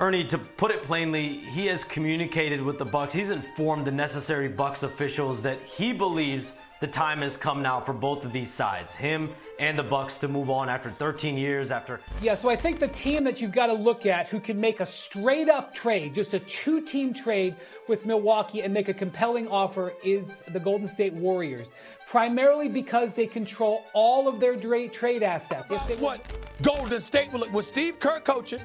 Ernie, to put it plainly, he has communicated with the Bucks. He's informed the necessary Bucks officials that he believes the time has come now for both of these sides, him and the Bucks, to move on after 13 years after. Yeah, so I think the team that you've got to look at who can make a straight up trade, just a two-team trade with Milwaukee and make a compelling offer is the Golden State Warriors. Primarily because they control all of their trade assets. What Golden State will look with Steve Kerr coaching,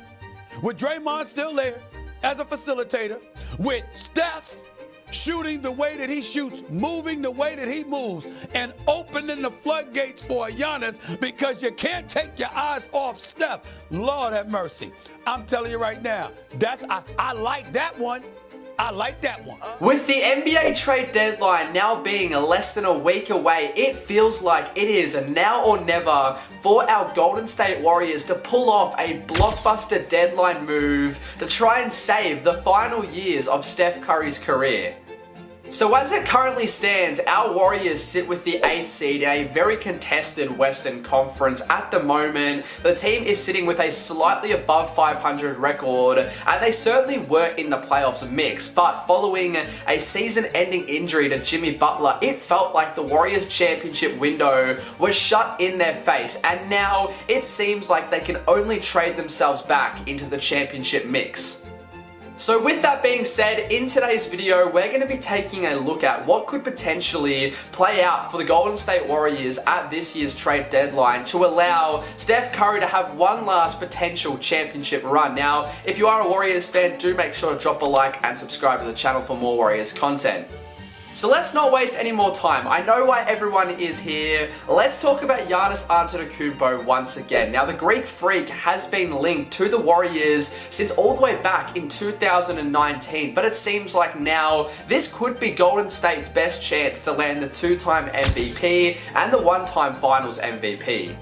with Draymond still there as a facilitator, with Steph shooting the way that he shoots, moving the way that he moves, and opening the floodgates for Giannis, because you can't take your eyes off Steph. Lord have mercy. I'm telling you right now, I like that one. I like that one. With the NBA trade deadline now being less than a week away, it feels like it is now or never for our Golden State Warriors to pull off a blockbuster deadline move to try and save the final years of Steph Curry's career. So as it currently stands, our Warriors sit with the 8th seed in a very contested Western Conference at the moment. The team is sitting with a slightly above 500 record, and they certainly were in the playoffs mix, but following a season-ending injury to Jimmy Butler, it felt like the Warriors championship window was shut in their face, and now it seems like they can only trade themselves back into the championship mix. So with that being said, in today's video, we're going to be taking a look at what could potentially play out for the Golden State Warriors at this year's trade deadline to allow Steph Curry to have one last potential championship run. Now, if you are a Warriors fan, do make sure to drop a like and subscribe to the channel for more Warriors content. So let's not waste any more time. I know why everyone is here. Let's talk about Giannis Antetokounmpo once again. Now, the Greek Freak has been linked to the Warriors since all the way back in 2019, but it seems like now this could be Golden State's best chance to land the two-time MVP and the one-time Finals MVP.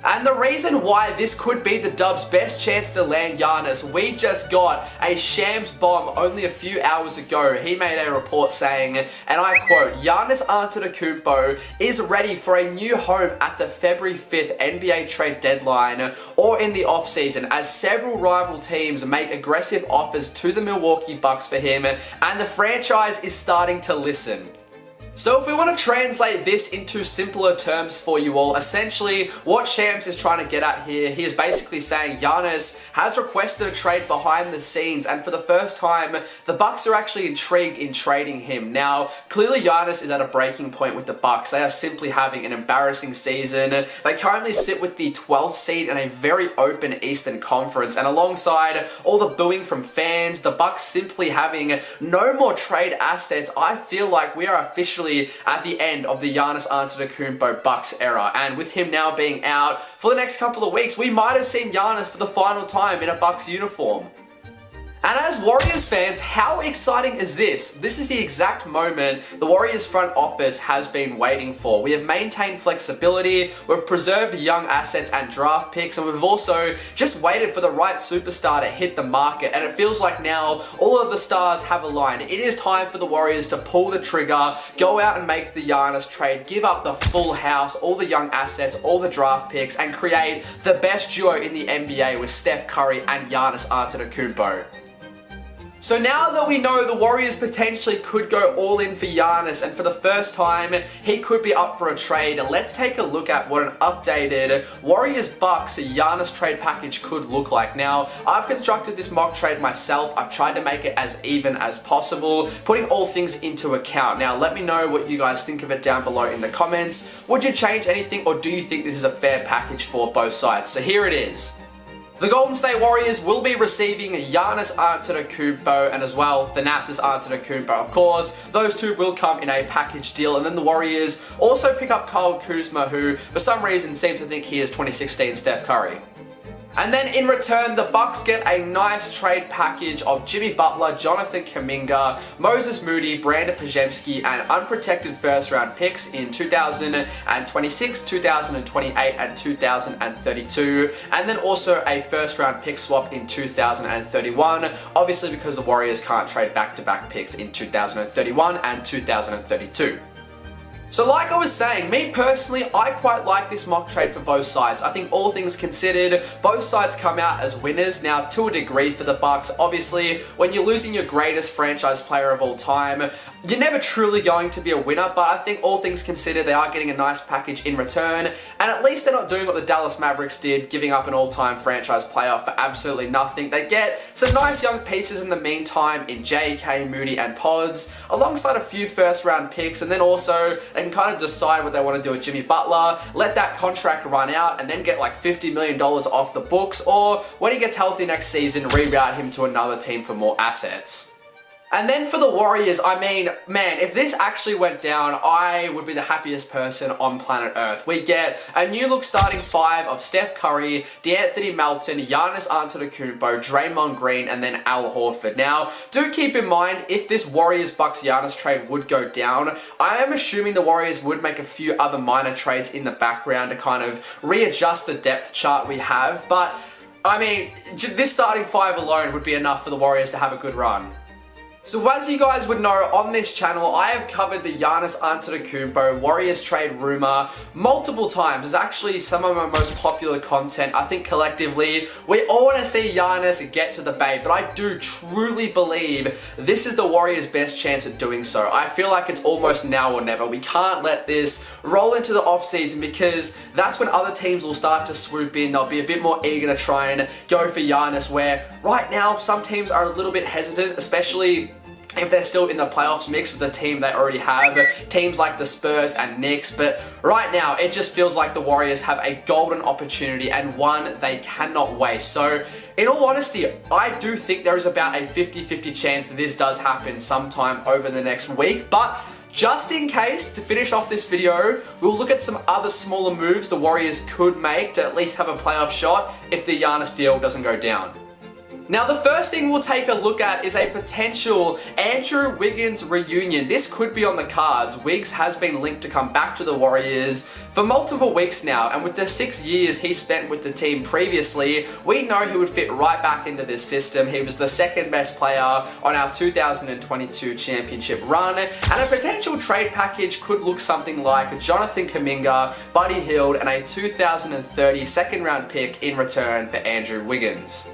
And the reason why this could be the Dubs' best chance to land Giannis, we just got a Shams bomb only a few hours ago. He made a report saying, and I quote, "Giannis Antetokounmpo is ready for a new home at the February 5th NBA trade deadline or in the offseason, as several rival teams make aggressive offers to the Milwaukee Bucks for him, and the franchise is starting to listen." So if we want to translate this into simpler terms for you all, essentially what Shams is trying to get at here, he is basically saying Giannis has requested a trade behind the scenes, and for the first time, the Bucks are actually intrigued in trading him. Now, clearly Giannis is at a breaking point with the Bucks. They are simply having an embarrassing season. They currently sit with the 12th seed in a very open Eastern Conference, and alongside all the booing from fans, the Bucks simply having no more trade assets, I feel like we are officially at the end of the Giannis Antetokounmpo Bucks era, and with him now being out for the next couple of weeks, we might have seen Giannis for the final time in a Bucks uniform. And as Warriors fans, how exciting is this? This is the exact moment the Warriors front office has been waiting for. We have maintained flexibility, we've preserved young assets and draft picks, and we've also just waited for the right superstar to hit the market, and it feels like now all of the stars have aligned. It is time for the Warriors to pull the trigger, go out and make the Giannis trade, give up the full house, all the young assets, all the draft picks, and create the best duo in the NBA with Steph Curry and Giannis Antetokounmpo. So now that we know the Warriors potentially could go all in for Giannis, and for the first time he could be up for a trade, let's take a look at what an updated Warriors-Bucks Giannis trade package could look like. Now, I've constructed this mock trade myself. I've tried to make it as even as possible, putting all things into account. Now, let me know what you guys think of it down below in the comments. Would you change anything, or do you think this is a fair package for both sides? So here it is. The Golden State Warriors will be receiving Giannis Antetokounmpo and as well Thanasis Antetokounmpo. Of course, those two will come in a package deal, and then the Warriors also pick up Kyle Kuzma, who for some reason seems to think he is 2016 Steph Curry. And then in return, the Bucks get a nice trade package of Jimmy Butler, Jonathan Kuminga, Moses Moody, Brandon Podziemski, and unprotected first-round picks in 2026, 2028, and 2032. And then also a first-round pick swap in 2031, obviously because the Warriors can't trade back-to-back picks in 2031 and 2032. So like I was saying, me personally, I quite like this mock trade for both sides. I think all things considered, both sides come out as winners. Now, to a degree for the Bucks, obviously, when you're losing your greatest franchise player of all time, you're never truly going to be a winner, but I think all things considered, they are getting a nice package in return, and at least they're not doing what the Dallas Mavericks did, giving up an all-time franchise player for absolutely nothing. They get some nice young pieces in the meantime in JK, Moody, and Pods, alongside a few first-round picks, and then also they can kind of decide what they want to do with Jimmy Butler, let that contract run out, and then get like $50 million off the books, or when he gets healthy next season, reroute him to another team for more assets. And then for the Warriors, I mean, man, if this actually went down, I would be the happiest person on planet Earth. We get a new look starting five of Steph Curry, DeAnthony Melton, Giannis Antetokounmpo, Draymond Green, and then Al Horford. Now, do keep in mind, if this Warriors-Bucks-Giannis trade would go down, I am assuming the Warriors would make a few other minor trades in the background to kind of readjust the depth chart we have. But, I mean, this starting five alone would be enough for the Warriors to have a good run. So as you guys would know, on this channel, I have covered the Giannis Antetokounmpo Warriors trade rumor multiple times. It's actually some of my most popular content. I think collectively, we all want to see Giannis get to the Bay, but I do truly believe this is the Warriors' best chance at doing so. I feel like it's almost now or never. We can't let this roll into the offseason because that's when other teams will start to swoop in. They'll be a bit more eager to try and go for Giannis, where right now some teams are a little bit hesitant, especially if they're still in the playoffs mix with the team they already have, teams like the Spurs and Knicks. But right now, it just feels like the Warriors have a golden opportunity and one they cannot waste. So, in all honesty, I do think there is about a 50-50 chance that this does happen sometime over the next week. But just in case, to finish off this video, we'll look at some other smaller moves the Warriors could make to at least have a playoff shot if the Giannis deal doesn't go down. Now, the first thing we'll take a look at is a potential Andrew Wiggins reunion. This could be on the cards. Wiggs has been linked to come back to the Warriors for multiple weeks now, and with the 6 years he spent with the team previously, we know he would fit right back into this system. He was the second best player on our 2022 championship run, and a potential trade package could look something like Jonathan Kuminga, Buddy Hield, and a 2030 second round pick in return for Andrew Wiggins.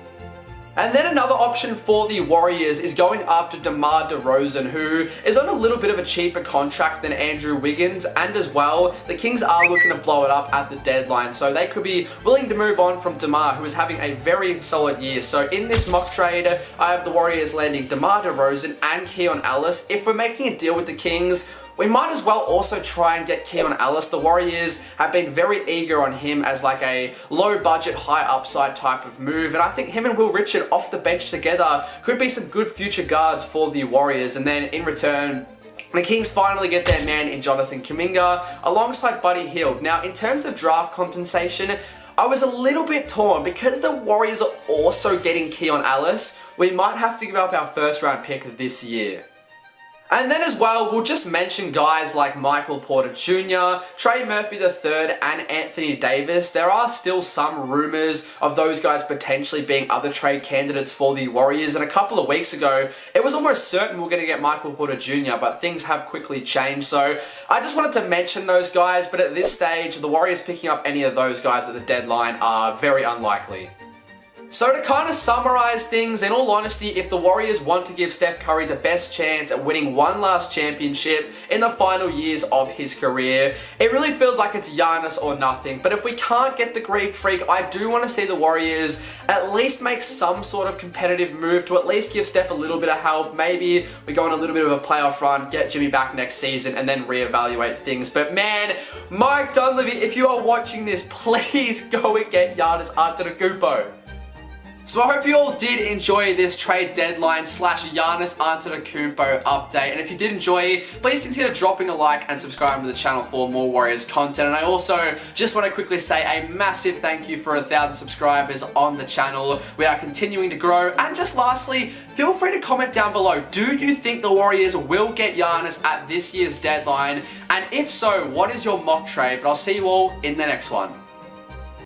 And then another option for the Warriors is going after DeMar DeRozan, who is on a little bit of a cheaper contract than Andrew Wiggins, and as well, the Kings are looking to blow it up at the deadline, so they could be willing to move on from DeMar, who is having a very solid year. So in this mock trade, I have the Warriors landing DeMar DeRozan and Keon Ellis. If we're making a deal with the Kings, we might as well also try and get Keon Ellis. The Warriors have been very eager on him as like a low budget, high upside type of move. And I think him and Will Richard off the bench together could be some good future guards for the Warriors. And then in return, the Kings finally get their man in Jonathan Kuminga alongside Buddy Hield. Now, in terms of draft compensation, I was a little bit torn because the Warriors are also getting Keon Ellis. We might have to give up our first round pick this year. And then as well, we'll just mention guys like Michael Porter Jr., Trey Murphy III, and Anthony Davis. There are still some rumors of those guys potentially being other trade candidates for the Warriors. And a couple of weeks ago, it was almost certain we're going to get Michael Porter Jr., but things have quickly changed. So I just wanted to mention those guys, but at this stage, the Warriors picking up any of those guys at the deadline are very unlikely. So to kind of summarize things, in all honesty, if the Warriors want to give Steph Curry the best chance at winning one last championship in the final years of his career, it really feels like it's Giannis or nothing. But if we can't get the Greek Freak, I do want to see the Warriors at least make some sort of competitive move to at least give Steph a little bit of help. Maybe we go on a little bit of a playoff run, get Jimmy back next season, and then reevaluate things. But man, Mike Dunleavy, if you are watching this, please go and get Giannis Antetokounmpo. So I hope you all did enjoy this trade deadline / Giannis Antetokounmpo update. And if you did enjoy, please consider dropping a like and subscribing to the channel for more Warriors content. And I also just want to quickly say a massive thank you for 1,000 subscribers on the channel. We are continuing to grow. And just lastly, feel free to comment down below. Do you think the Warriors will get Giannis at this year's deadline? And if so, what is your mock trade? But I'll see you all in the next one.